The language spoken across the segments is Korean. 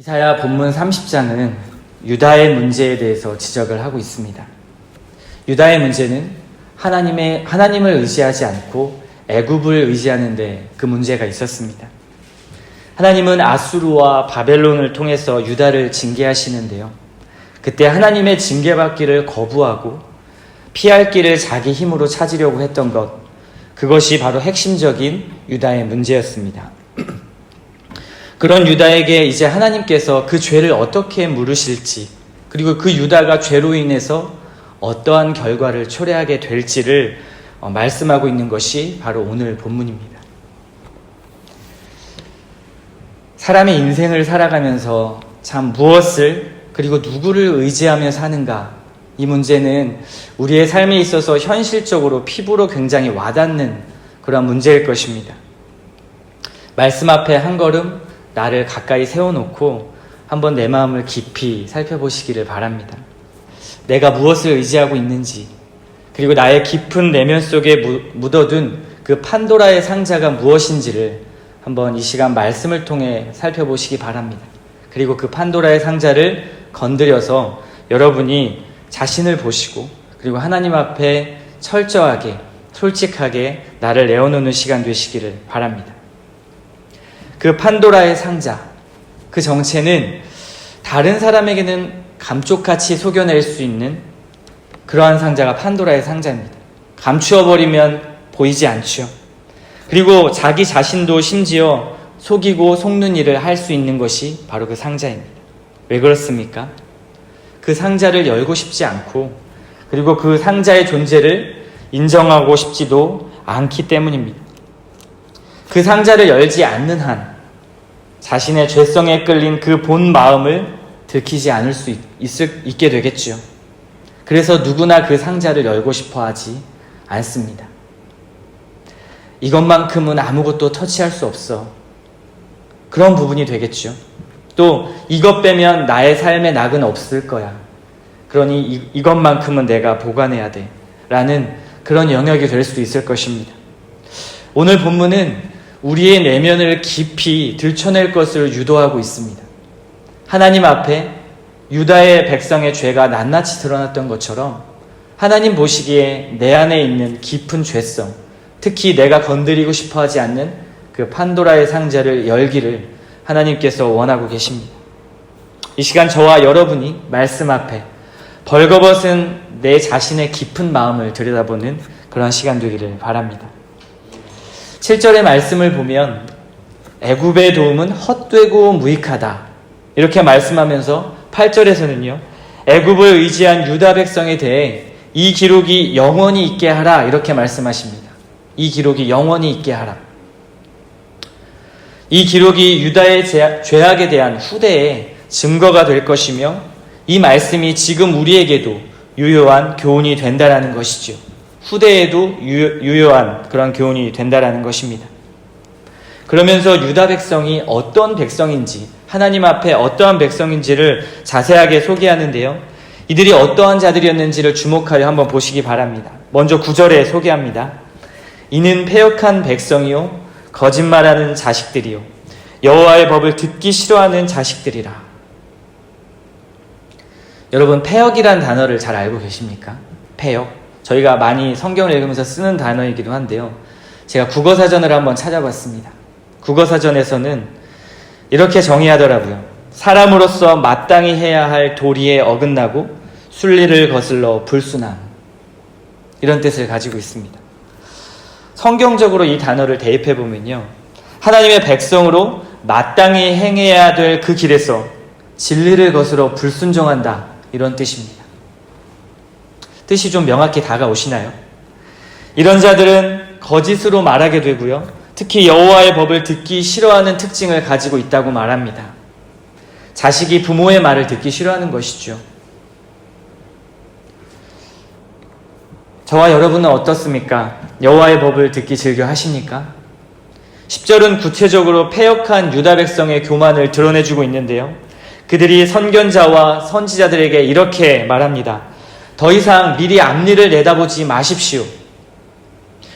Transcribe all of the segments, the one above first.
이사야 본문 30장은 유다의 문제에 대해서 지적을 하고 있습니다. 유다의 문제는 하나님을 의지하지 않고 애굽을 의지하는 데 그 문제가 있었습니다. 하나님은 아수르와 바벨론을 통해서 유다를 징계하시는데요. 그때 하나님의 징계받기를 거부하고 피할 길을 자기 힘으로 찾으려고 했던 그것이 바로 핵심적인 유다의 문제였습니다. 그런 유다에게 이제 하나님께서 그 죄를 어떻게 물으실지, 그리고 그 유다가 죄로 인해서 어떠한 결과를 초래하게 될지를 말씀하고 있는 것이 바로 오늘 본문입니다. 사람의 인생을 살아가면서 참 무엇을 그리고 누구를 의지하며 사는가, 이 문제는 우리의 삶에 있어서 현실적으로 피부로 굉장히 와닿는 그런 문제일 것입니다. 말씀 앞에 한 걸음 나를 가까이 세워놓고 한번 내 마음을 깊이 살펴보시기를 바랍니다. 내가 무엇을 의지하고 있는지, 그리고 나의 깊은 내면 속에 묻어둔 그 판도라의 상자가 무엇인지를 한번 이 시간 말씀을 통해 살펴보시기 바랍니다. 그리고 그 판도라의 상자를 건드려서 여러분이 자신을 보시고, 그리고 하나님 앞에 철저하게 솔직하게 나를 내어놓는 시간 되시기를 바랍니다. 그 판도라의 상자, 그 정체는 다른 사람에게는 감쪽같이 속여낼 수 있는 그러한 상자가 판도라의 상자입니다. 감추어버리면 보이지 않죠. 그리고 자기 자신도 심지어 속이고 속는 일을 할 수 있는 것이 바로 그 상자입니다. 왜 그렇습니까? 그 상자를 열고 싶지 않고, 그리고 그 상자의 존재를 인정하고 싶지도 않기 때문입니다. 그 상자를 열지 않는 한 자신의 죄성에 끌린 그 본 마음을 들키지 않을 수 있게 되겠죠. 그래서 누구나 그 상자를 열고 싶어 하지 않습니다. 이것만큼은 아무것도 터치할 수 없어. 그런 부분이 되겠죠. 또 이것 빼면 나의 삶에 낙은 없을 거야. 그러니 이것만큼은 내가 보관해야 돼. 라는 그런 영역이 될 수 있을 것입니다. 오늘 본문은 우리의 내면을 깊이 들춰낼 것을 유도하고 있습니다. 하나님 앞에 유다의 백성의 죄가 낱낱이 드러났던 것처럼 하나님 보시기에 내 안에 있는 깊은 죄성, 특히 내가 건드리고 싶어 하지 않는 그 판도라의 상자를 열기를 하나님께서 원하고 계십니다. 이 시간 저와 여러분이 말씀 앞에 벌거벗은 내 자신의 깊은 마음을 들여다보는 그런 시간 되기를 바랍니다. 7절의 말씀을 보면 애굽의 도움은 헛되고 무익하다, 이렇게 말씀하면서 8절에서는요, 애굽을 의지한 유다 백성에 대해 이 기록이 영원히 있게 하라, 이렇게 말씀하십니다. 이 기록이 영원히 있게 하라. 이 기록이 유다의 죄악에 대한 후대의 증거가 될 것이며, 이 말씀이 지금 우리에게도 유효한 교훈이 된다라는 것이죠. 후대에도 유효한 그런 교훈이 된다라는 것입니다. 그러면서 유다 백성이 어떤 백성인지, 하나님 앞에 어떠한 백성인지를 자세하게 소개하는데요. 이들이 어떠한 자들이었는지를 주목하여 한번 보시기 바랍니다. 먼저 9절에 소개합니다. 이는 패역한 백성이요 거짓말하는 자식들이요 여호와의 법을 듣기 싫어하는 자식들이라. 여러분, 패역이란 단어를 잘 알고 계십니까? 패역. 저희가 많이 성경을 읽으면서 쓰는 단어이기도 한데요. 제가 국어사전을 한번 찾아봤습니다. 국어사전에서는 이렇게 정의하더라고요. 사람으로서 마땅히 해야 할 도리에 어긋나고 순리를 거슬러 불순함, 이런 뜻을 가지고 있습니다. 성경적으로 이 단어를 대입해보면요, 하나님의 백성으로 마땅히 행해야 될 그 길에서 진리를 거스러 불순종한다, 이런 뜻입니다. 뜻이 좀 명확히 다가오시나요? 이런 자들은 거짓으로 말하게 되고요, 특히 여호와의 법을 듣기 싫어하는 특징을 가지고 있다고 말합니다. 자식이 부모의 말을 듣기 싫어하는 것이죠. 저와 여러분은 어떻습니까? 여호와의 법을 듣기 즐겨 하십니까? 10절은 구체적으로 패역한 유다 백성의 교만을 드러내주고 있는데요. 그들이 선견자와 선지자들에게 이렇게 말합니다. 더 이상 미리 앞일을 내다보지 마십시오.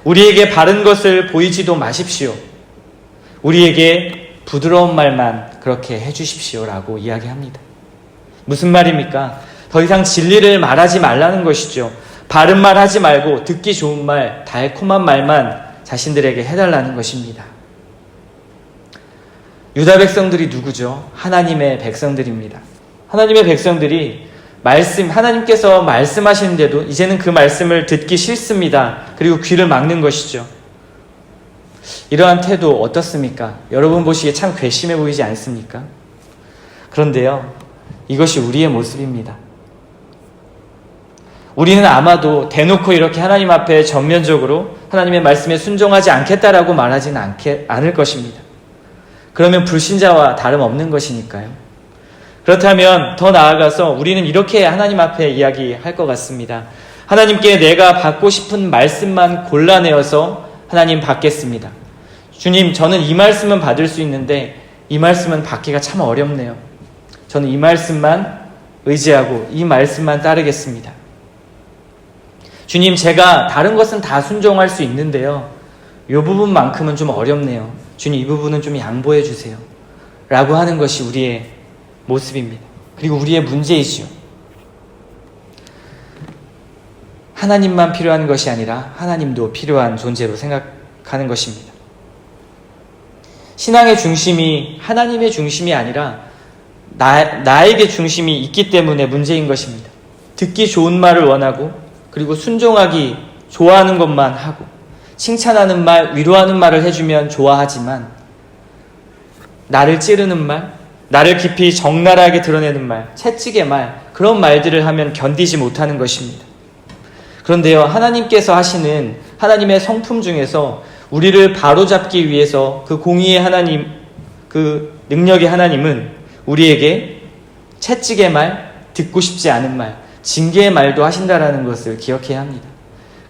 우리에게 바른 것을 보이지도 마십시오. 우리에게 부드러운 말만 그렇게 해주십시오라고 이야기합니다. 무슨 말입니까? 더 이상 진리를 말하지 말라는 것이죠. 바른 말 하지 말고 듣기 좋은 말, 달콤한 말만 자신들에게 해달라는 것입니다. 유다 백성들이 누구죠? 하나님의 백성들입니다. 하나님의 백성들이 하나님께서 말씀하시는데도 이제는 그 말씀을 듣기 싫습니다. 그리고 귀를 막는 것이죠. 이러한 태도 어떻습니까? 여러분 보시기에 참 괘씸해 보이지 않습니까? 그런데요, 이것이 우리의 모습입니다. 우리는 아마도 대놓고 이렇게 하나님 앞에 전면적으로 하나님의 말씀에 순종하지 않겠다라고 말하지는 않을 것입니다. 그러면 불신자와 다름없는 것이니까요. 그렇다면 더 나아가서 우리는 이렇게 하나님 앞에 이야기할 것 같습니다. 하나님께 내가 받고 싶은 말씀만 골라내어서 하나님 받겠습니다. 주님, 저는 이 말씀은 받을 수 있는데 이 말씀은 받기가 참 어렵네요. 저는 이 말씀만 의지하고 이 말씀만 따르겠습니다. 주님, 제가 다른 것은 다 순종할 수 있는데요, 이 부분만큼은 좀 어렵네요. 주님, 이 부분은 좀 양보해 주세요 라고 하는 것이 우리의 모습입니다. 그리고 우리의 문제이지요. 하나님만 필요한 것이 아니라 하나님도 필요한 존재로 생각하는 것입니다. 신앙의 중심이 하나님의 중심이 아니라 나에게 중심이 있기 때문에 문제인 것입니다. 듣기 좋은 말을 원하고 그리고 순종하기 좋아하는 것만 하고 칭찬하는 말, 위로하는 말을 해주면 좋아하지만 나를 찌르는 말, 나를 깊이 적나라하게 드러내는 말, 채찍의 말, 그런 말들을 하면 견디지 못하는 것입니다. 그런데요, 하나님께서 하시는 하나님의 성품 중에서 우리를 바로잡기 위해서 그 공의의 하나님, 그 능력의 하나님은 우리에게 채찍의 말, 듣고 싶지 않은 말, 징계의 말도 하신다라는 것을 기억해야 합니다.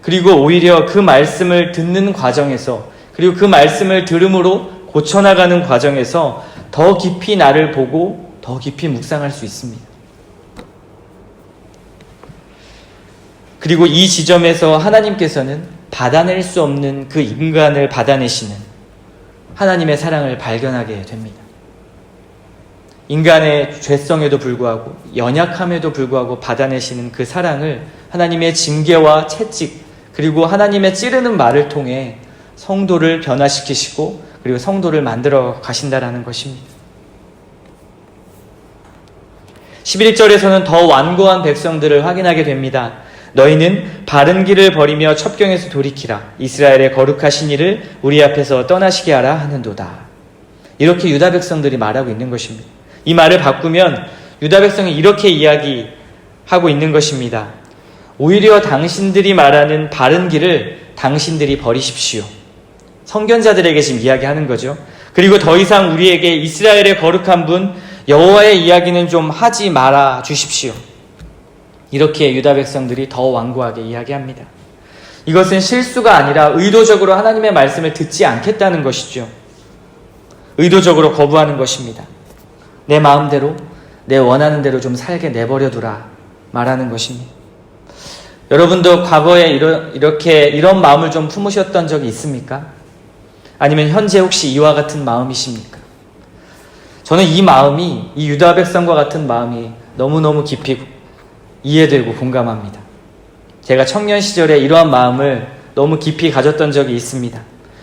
그리고 오히려 그 말씀을 듣는 과정에서, 그리고 그 말씀을 들음으로 고쳐나가는 과정에서 더 깊이 나를 보고 더 깊이 묵상할 수 있습니다. 그리고 이 지점에서 하나님께서는 받아낼 수 없는 그 인간을 받아내시는 하나님의 사랑을 발견하게 됩니다. 인간의 죄성에도 불구하고 연약함에도 불구하고 받아내시는 그 사랑을 하나님의 징계와 채찍 그리고 하나님의 찌르는 말을 통해 성도를 변화시키시고 그리고 성도를 만들어 가신다라는 것입니다. 11절에서는 더 완고한 백성들을 확인하게 됩니다. 너희는 바른 길을 버리며 첩경에서 돌이키라. 이스라엘의 거룩하신 이를 우리 앞에서 떠나시게 하라 하는도다. 이렇게 유다 백성들이 말하고 있는 것입니다. 이 말을 바꾸면 유다 백성이 이렇게 이야기하고 있는 것입니다. 오히려 당신들이 말하는 바른 길을 당신들이 버리십시오. 선견자들에게 지금 이야기하는 거죠. 그리고 더 이상 우리에게 이스라엘의 거룩한 분 여호와의 이야기는 좀 하지 말아 주십시오. 이렇게 유다 백성들이 더 완고하게 이야기합니다. 이것은 실수가 아니라 의도적으로 하나님의 말씀을 듣지 않겠다는 것이죠. 의도적으로 거부하는 것입니다. 내 마음대로, 내 원하는 대로 좀 살게 내버려두라 말하는 것입니다. 여러분도 과거에 이런 마음을 좀 품으셨던 적이 있습니까? 아니면 현재 혹시 이와 같은 마음이십니까? 저는 이 마음이, 이 유다 백성과 같은 마음이 너무너무 깊이 이해되고 공감합니다. 제가 청년 시절에 이러한 마음을 너무 깊이 가졌던 적이 있습니다.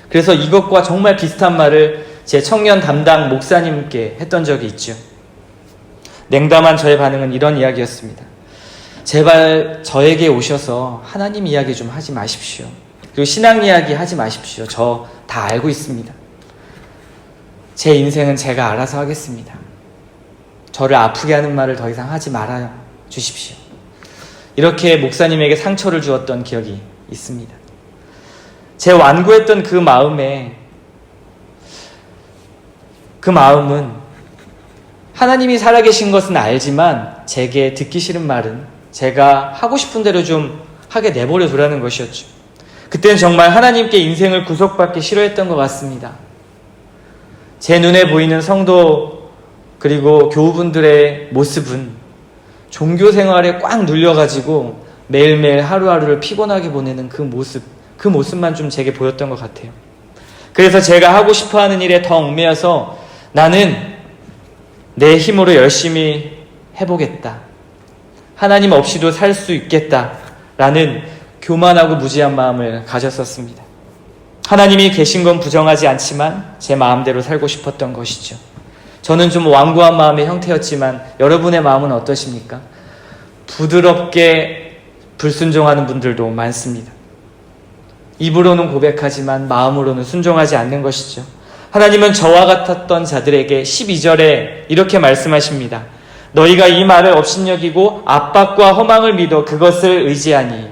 그래서 이것과 정말 비슷한 말을 제 청년 담당 목사님께 했던 적이 있죠. 냉담한 저의 반응은 이런 이야기였습니다. 제발 저에게 오셔서 하나님 이야기 좀 하지 마십시오. 그리고 신앙 이야기 하지 마십시오. 저 다 알고 있습니다. 제 인생은 제가 알아서 하겠습니다. 저를 아프게 하는 말을 더 이상 하지 말아 주십시오. 이렇게 목사님에게 상처를 주었던 기억이 있습니다. 제 완고했던 그 마음은 하나님이 살아계신 것은 알지만 제게 듣기 싫은 말은 제가 하고 싶은 대로 좀 하게 내버려 두라는 것이었죠. 그때는 정말 하나님께 인생을 구속받기 싫어했던 것 같습니다. 제 눈에 보이는 성도 그리고 교우분들의 모습은 종교 생활에 꽉 눌려가지고 매일매일 하루하루를 피곤하게 보내는 그 모습만 좀 제게 보였던 것 같아요. 그래서 제가 하고 싶어하는 일에 더 얽매여서 나는 내 힘으로 열심히 해보겠다. 하나님 없이도 살 수 있겠다. 라는 교만하고 무지한 마음을 가졌었습니다. 하나님이 계신 건 부정하지 않지만 제 마음대로 살고 싶었던 것이죠. 저는 좀 완고한 마음의 형태였지만 여러분의 마음은 어떠십니까? 부드럽게 불순종하는 분들도 많습니다. 입으로는 고백하지만 마음으로는 순종하지 않는 것이죠. 하나님은 저와 같았던 자들에게 12절에 이렇게 말씀하십니다. 너희가 이 말을 업신여기고 압박과 허망을 믿어 그것을 의지하니.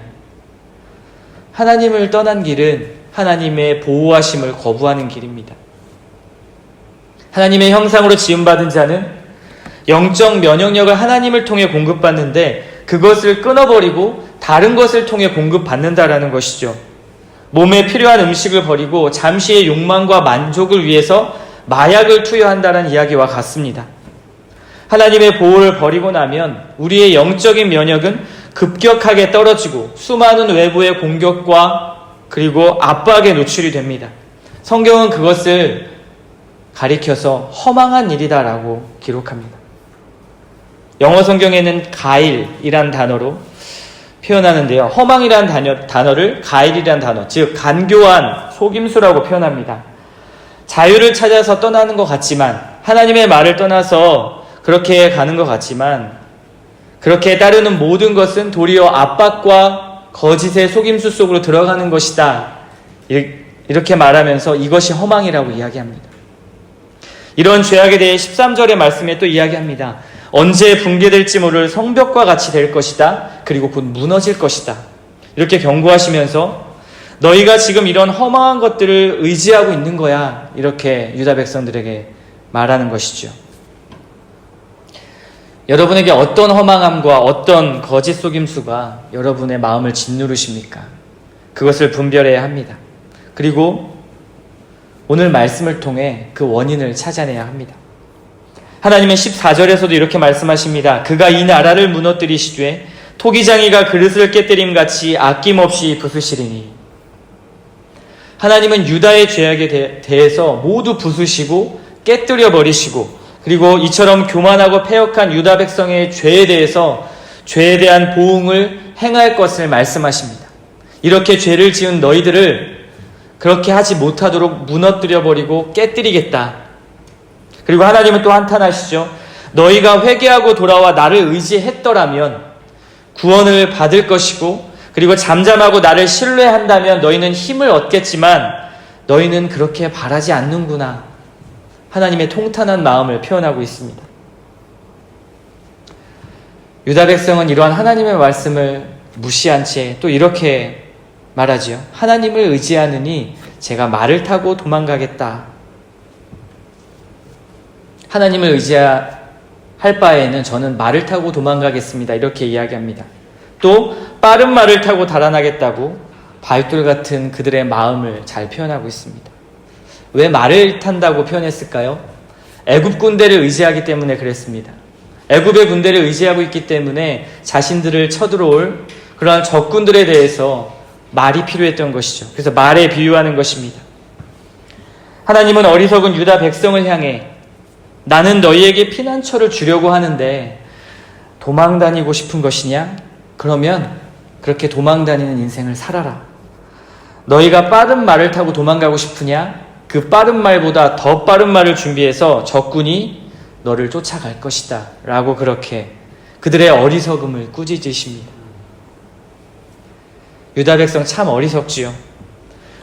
하나님을 떠난 길은 하나님의 보호하심을 거부하는 길입니다. 하나님의 형상으로 지음받은 자는 영적 면역력을 하나님을 통해 공급받는데 그것을 끊어버리고 다른 것을 통해 공급받는다라는 것이죠. 몸에 필요한 음식을 버리고 잠시의 욕망과 만족을 위해서 마약을 투여한다는 이야기와 같습니다. 하나님의 보호를 버리고 나면 우리의 영적인 면역은 급격하게 떨어지고 수많은 외부의 공격과 그리고 압박에 노출이 됩니다. 성경은 그것을 가리켜서 허망한 일이다라고 기록합니다. 영어 성경에는 가일이란 단어로 표현하는데요. 허망이란 단어를 가일이란 단어, 즉 간교한 속임수라고 표현합니다. 자유를 찾아서 떠나는 것 같지만 하나님의 말을 떠나서 그렇게 가는 것 같지만 그렇게 따르는 모든 것은 도리어 압박과 거짓의 속임수 속으로 들어가는 것이다. 이렇게 말하면서 이것이 허망이라고 이야기합니다. 이런 죄악에 대해 13절의 말씀에 또 이야기합니다. 언제 붕괴될지 모를 성벽과 같이 될 것이다. 그리고 곧 무너질 것이다. 이렇게 경고하시면서 너희가 지금 이런 허망한 것들을 의지하고 있는 거야. 이렇게 유다 백성들에게 말하는 것이죠. 여러분에게 어떤 허망함과 어떤 거짓 속임수가 여러분의 마음을 짓누르십니까? 그것을 분별해야 합니다. 그리고 오늘 말씀을 통해 그 원인을 찾아내야 합니다. 하나님은 14절에서도 이렇게 말씀하십니다. 그가 이 나라를 무너뜨리시되 토기장이가 그릇을 깨뜨림같이 아낌없이 부수시리니. 하나님은 유다의 죄악에 대해서 모두 부수시고 깨뜨려 버리시고 그리고 이처럼 교만하고 패역한 유다 백성의 죄에 대해서 죄에 대한 보응을 행할 것을 말씀하십니다. 이렇게 죄를 지은 너희들을 그렇게 하지 못하도록 무너뜨려 버리고 깨뜨리겠다. 그리고 하나님은 또 한탄하시죠. 너희가 회개하고 돌아와 나를 의지했더라면 구원을 받을 것이고 그리고 잠잠하고 나를 신뢰한다면 너희는 힘을 얻겠지만 너희는 그렇게 바라지 않는구나. 하나님의 통탄한 마음을 표현하고 있습니다. 유다 백성은 이러한 하나님의 말씀을 무시한 채 또 이렇게 말하지요. 하나님을 의지하느니 제가 말을 타고 도망가겠다. 하나님을 의지할 바에는 저는 말을 타고 도망가겠습니다. 이렇게 이야기합니다. 또 빠른 말을 타고 달아나겠다고 발돌 같은 그들의 마음을 잘 표현하고 있습니다. 왜 말을 탄다고 표현했을까요? 애굽 군대를 의지하기 때문에 그랬습니다. 애굽의 군대를 의지하고 있기 때문에 자신들을 쳐들어올 그러한 적군들에 대해서 말이 필요했던 것이죠. 그래서 말에 비유하는 것입니다. 하나님은 어리석은 유다 백성을 향해 나는 너희에게 피난처를 주려고 하는데 도망 다니고 싶은 것이냐? 그러면 그렇게 도망 다니는 인생을 살아라. 너희가 빠른 말을 타고 도망가고 싶으냐? 그 빠른 말보다 더 빠른 말을 준비해서 적군이 너를 쫓아갈 것이다. 라고 그렇게 그들의 어리석음을 꾸짖으십니다. 유다 백성 참 어리석지요.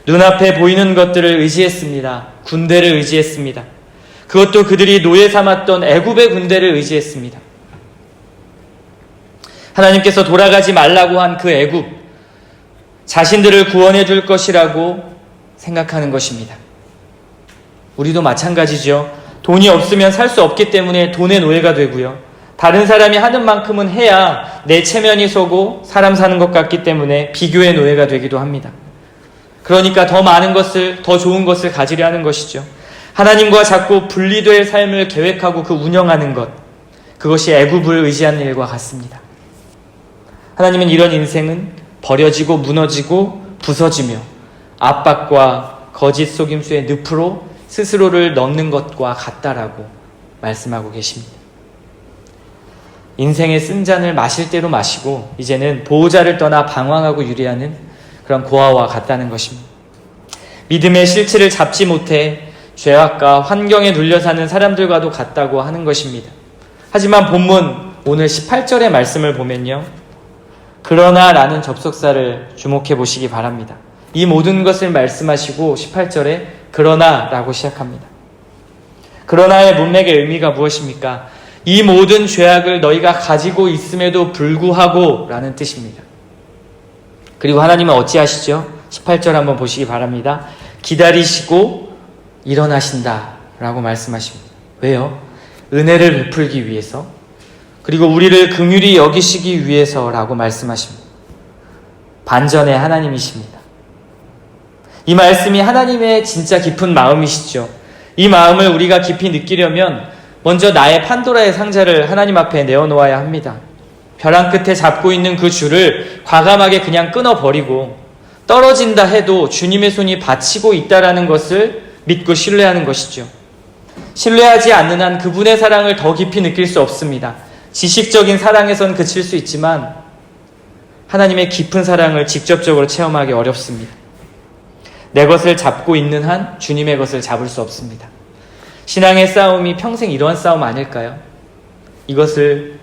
눈앞에 보이는 것들을 의지했습니다. 군대를 의지했습니다. 그것도 그들이 노예 삼았던 애굽의 군대를 의지했습니다. 하나님께서 돌아가지 말라고 한 그 애굽, 자신들을 구원해 줄 것이라고 생각하는 것입니다. 우리도 마찬가지죠. 돈이 없으면 살 수 없기 때문에 돈의 노예가 되고요. 다른 사람이 하는 만큼은 해야 내 체면이 서고 사람 사는 것 같기 때문에 비교의 노예가 되기도 합니다. 그러니까 더 많은 것을, 더 좋은 것을 가지려 하는 것이죠. 하나님과 자꾸 분리될 삶을 계획하고 그 운영하는 것, 그것이 애굽을 의지하는 일과 같습니다. 하나님은 이런 인생은 버려지고 무너지고 부서지며 압박과 거짓 속임수의 늪으로 스스로를 넣는 것과 같다라고 말씀하고 계십니다. 인생의 쓴 잔을 마실 대로 마시고 이제는 보호자를 떠나 방황하고 유리하는 그런 고아와 같다는 것입니다. 믿음의 실체를 잡지 못해 죄악과 환경에 눌려 사는 사람들과도 같다고 하는 것입니다. 하지만 본문 오늘 18절의 말씀을 보면요, 그러나 라는 접속사를 주목해 보시기 바랍니다. 이 모든 것을 말씀하시고 18절에 그러나 라고 시작합니다. 그러나의 문맥의 의미가 무엇입니까? 이 모든 죄악을 너희가 가지고 있음에도 불구하고 라는 뜻입니다. 그리고 하나님은 어찌하시죠? 18절 한번 보시기 바랍니다. 기다리시고 일어나신다 라고 말씀하십니다. 왜요? 은혜를 베풀기 위해서, 그리고 우리를 긍휼히 여기시기 위해서라고 말씀하십니다. 반전의 하나님이십니다. 이 말씀이 하나님의 진짜 깊은 마음이시죠. 이 마음을 우리가 깊이 느끼려면 먼저 나의 판도라의 상자를 하나님 앞에 내어놓아야 합니다. 벼랑 끝에 잡고 있는 그 줄을 과감하게 그냥 끊어버리고 떨어진다 해도 주님의 손이 받치고 있다라는 것을 믿고 신뢰하는 것이죠. 신뢰하지 않는 한 그분의 사랑을 더 깊이 느낄 수 없습니다. 지식적인 사랑에선 그칠 수 있지만 하나님의 깊은 사랑을 직접적으로 체험하기 어렵습니다. 내 것을 잡고 있는 한 주님의 것을 잡을 수 없습니다. 신앙의 싸움이 평생 이러한 싸움 아닐까요? 이것을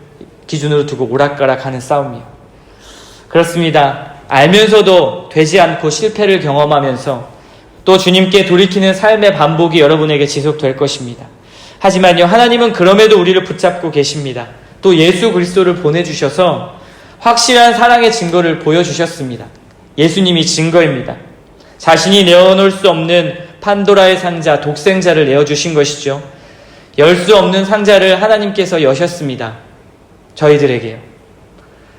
기준으로 두고 오락가락하는 싸움이요. 그렇습니다. 알면서도 되지 않고 실패를 경험하면서 또 주님께 돌이키는 삶의 반복이 여러분에게 지속될 것입니다. 하지만요, 하나님은 그럼에도 우리를 붙잡고 계십니다. 또 예수 그리스도를 보내주셔서 확실한 사랑의 증거를 보여주셨습니다. 예수님이 증거입니다. 자신이 내어놓을 수 없는 판도라의 상자, 독생자를 내어주신 것이죠. 열 수 없는 상자를 하나님께서 여셨습니다. 저희들에게요.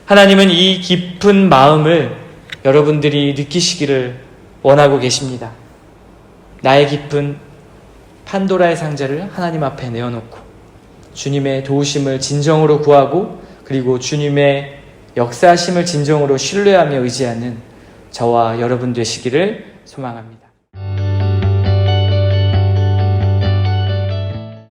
하나님은 이 깊은 마음을 여러분들이 느끼시기를 원하고 계십니다. 나의 깊은 판도라의 상자를 하나님 앞에 내어놓고 주님의 도우심을 진정으로 구하고 그리고 주님의 역사하심을 진정으로 신뢰하며 의지하는 저와 여러분 되시기를 소망합니다.